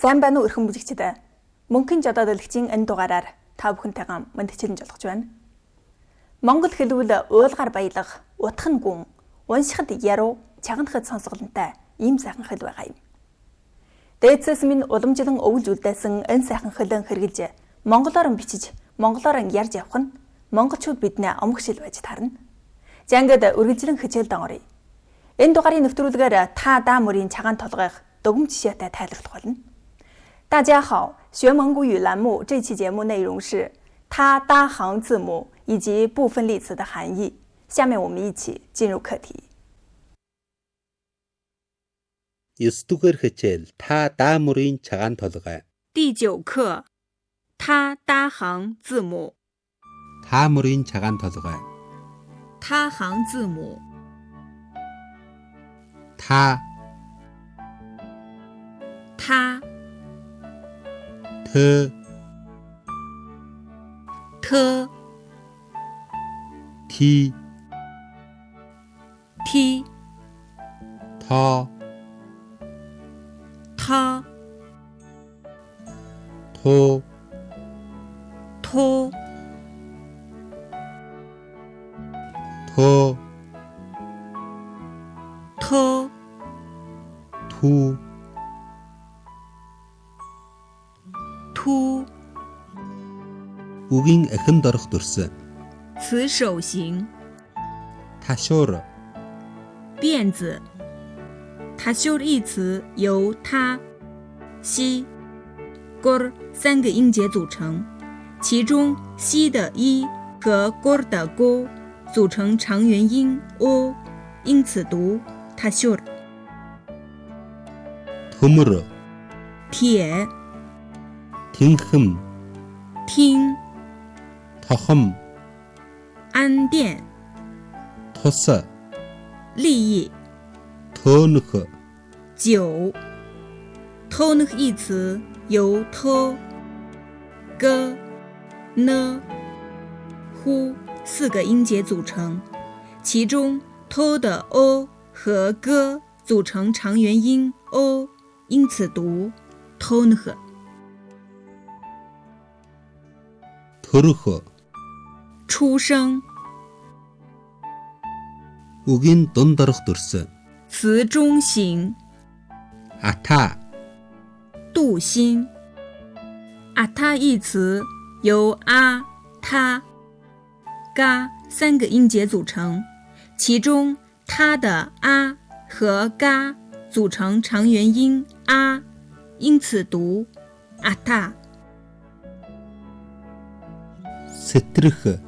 Сайн байна уу өрхөн бүлэгчдээ. Мөнхийн жодоо дэлгэцийн энэ дугаараар та бүхэнтэйгээ мэдчилэн жолгож байна. Монгол хэлбэл уулгаар баялах, утхан гүн, уншихад яруу, чагнахад сонсголонтой ийм сайхан хэл байгаа юм. Дээдсээс минь уламжлан өвлж үлдээсэн энэ сайхан хэлэн хэрэгжилж, монголоор бичиж, монголоор ярьж явах нь монголчууд биднээ омгшил байж таарна. За ингээд үргэлжлэн хичээл дагаарыг. Энэ дугаарын нэвтрүүлгээр та мөрийн чагаан толгойх догм жишээтэй тайлбарлах болно. 大家好，学蒙古语栏目这期节目内容是它搭行字母以及部分例词的含义。下面我们一起进入课题。 9дугаар хичээл та даа мөрийн чагаан толгой. 第9课，他搭行字母。 та мөрийн чагаан толгой. 他行字母。 та 他 th t t t tho他 tho托 tho托 thu突 үгийн эхэнд орох дүрс. 词首形 ташуур 辫子。他修一词由他、西、gor 三个音节组成，其中西的一和 gor 的 go 组成长元音 o， 因此读他修。 төмөр 铁 тэнхэм 听 тохом 安殿 тус 利益 төөнөх 九 偷那个一词由 偷 g n 呼四个音节组成，其中 偷的 o 和 g 组成长元音 o， 因此读 偷那个。 төрөх 出生 үгийн дунд орох дүрс. 词中形 ата 镀锌。啊他一词由啊、他、嘎三个音节组成，其中他的啊和嘎组成长元音啊，因此读啊他。 сэтрэх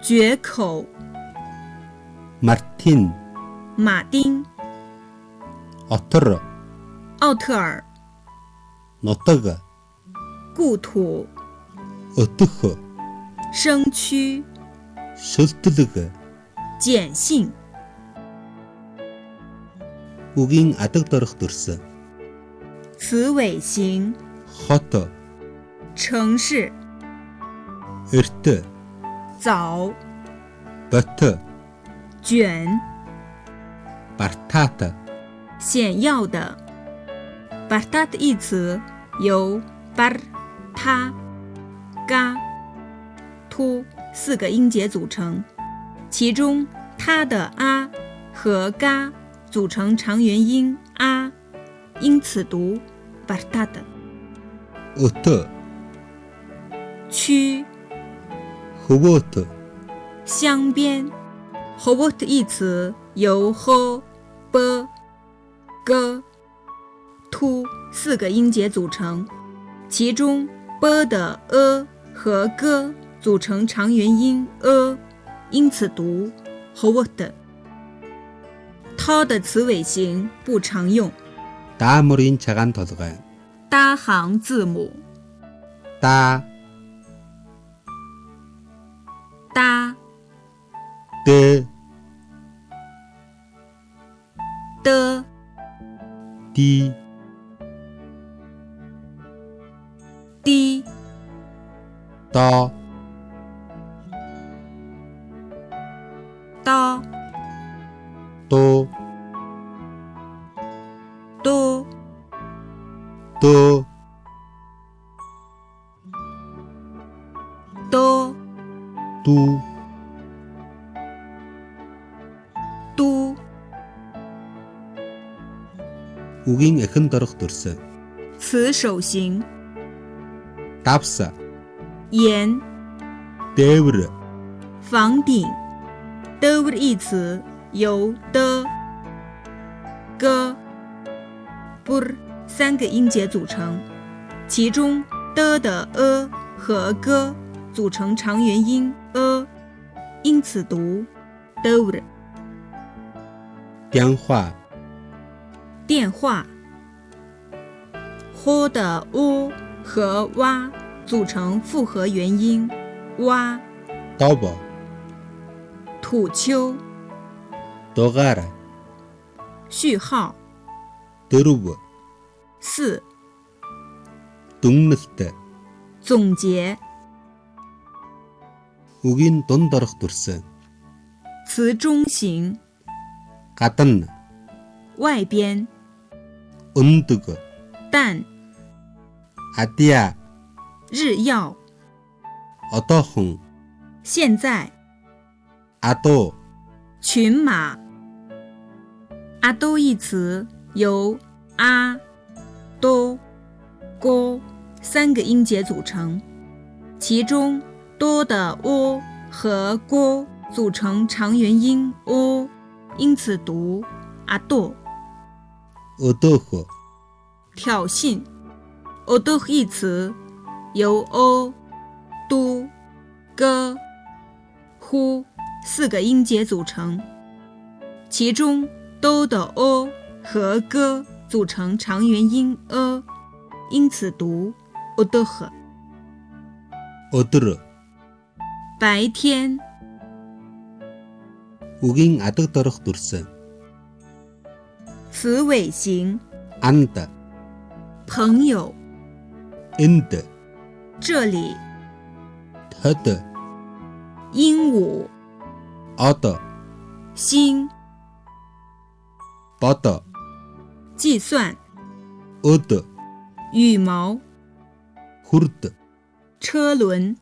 决口 мартин 马丁 отор 奥特尔 нутаг 故土 өтөх 生区 шүлтлэг 碱性 үгийн адагд орох дүрс. 词尾形 хот 城市 эрт 早 бот 卷 бартаат 显要的。Bartat 一词由 bar、他、ga、突四个音节组成，其中他的啊和嘎组成长元音啊，因此读 Bartat。 өт 区 хөвөөт 乡边 Hobot 一词由 ho、b、g、突四个音节组成，其中 b 的 和 g 组成长元音 因此读 Hobot。 t 的词尾形不常用， даа мөрийн чагаан толгой. 搭行字母 да 搭 д的 ди滴 до 刀 도都 도 үгийн эхэн дорох дүрсэн. 词首形 Давса, 檐 дээвэр, 房顶 ，dövr 一词由的、g、bur 3个音节组成，其中的 和 g 组成长元音 因此读 dövr。 电话，电话 h 的 u 和 wa 组成复合元音 wa。 多，土丘 дугаар, 序号 дөрөв, 4 дүгнэлт, 总结 үгийн дунд орох дүрсэн. 词中形 гадна, 外边 өндөг, 但 адья, 日曜 одоохон, 现在 адуу, 群马阿都一词由阿、多、郭3个音节组成，其中多的 o 和郭组成长元音 o， 因此读阿多。 öдөөх, 挑衅 odoh 一词由 o、都、g、呼4个音节组成，其中都的 o 和 g 组成长元音 因此读 odoh。 өдөр, 白天 үгийн адаг дорох дүрсэн. 词尾形 анд, 朋友 энд, 这里 төд, 鹦鹉 од, 心 бод, 计算 өд, 羽毛 хүрд, 车轮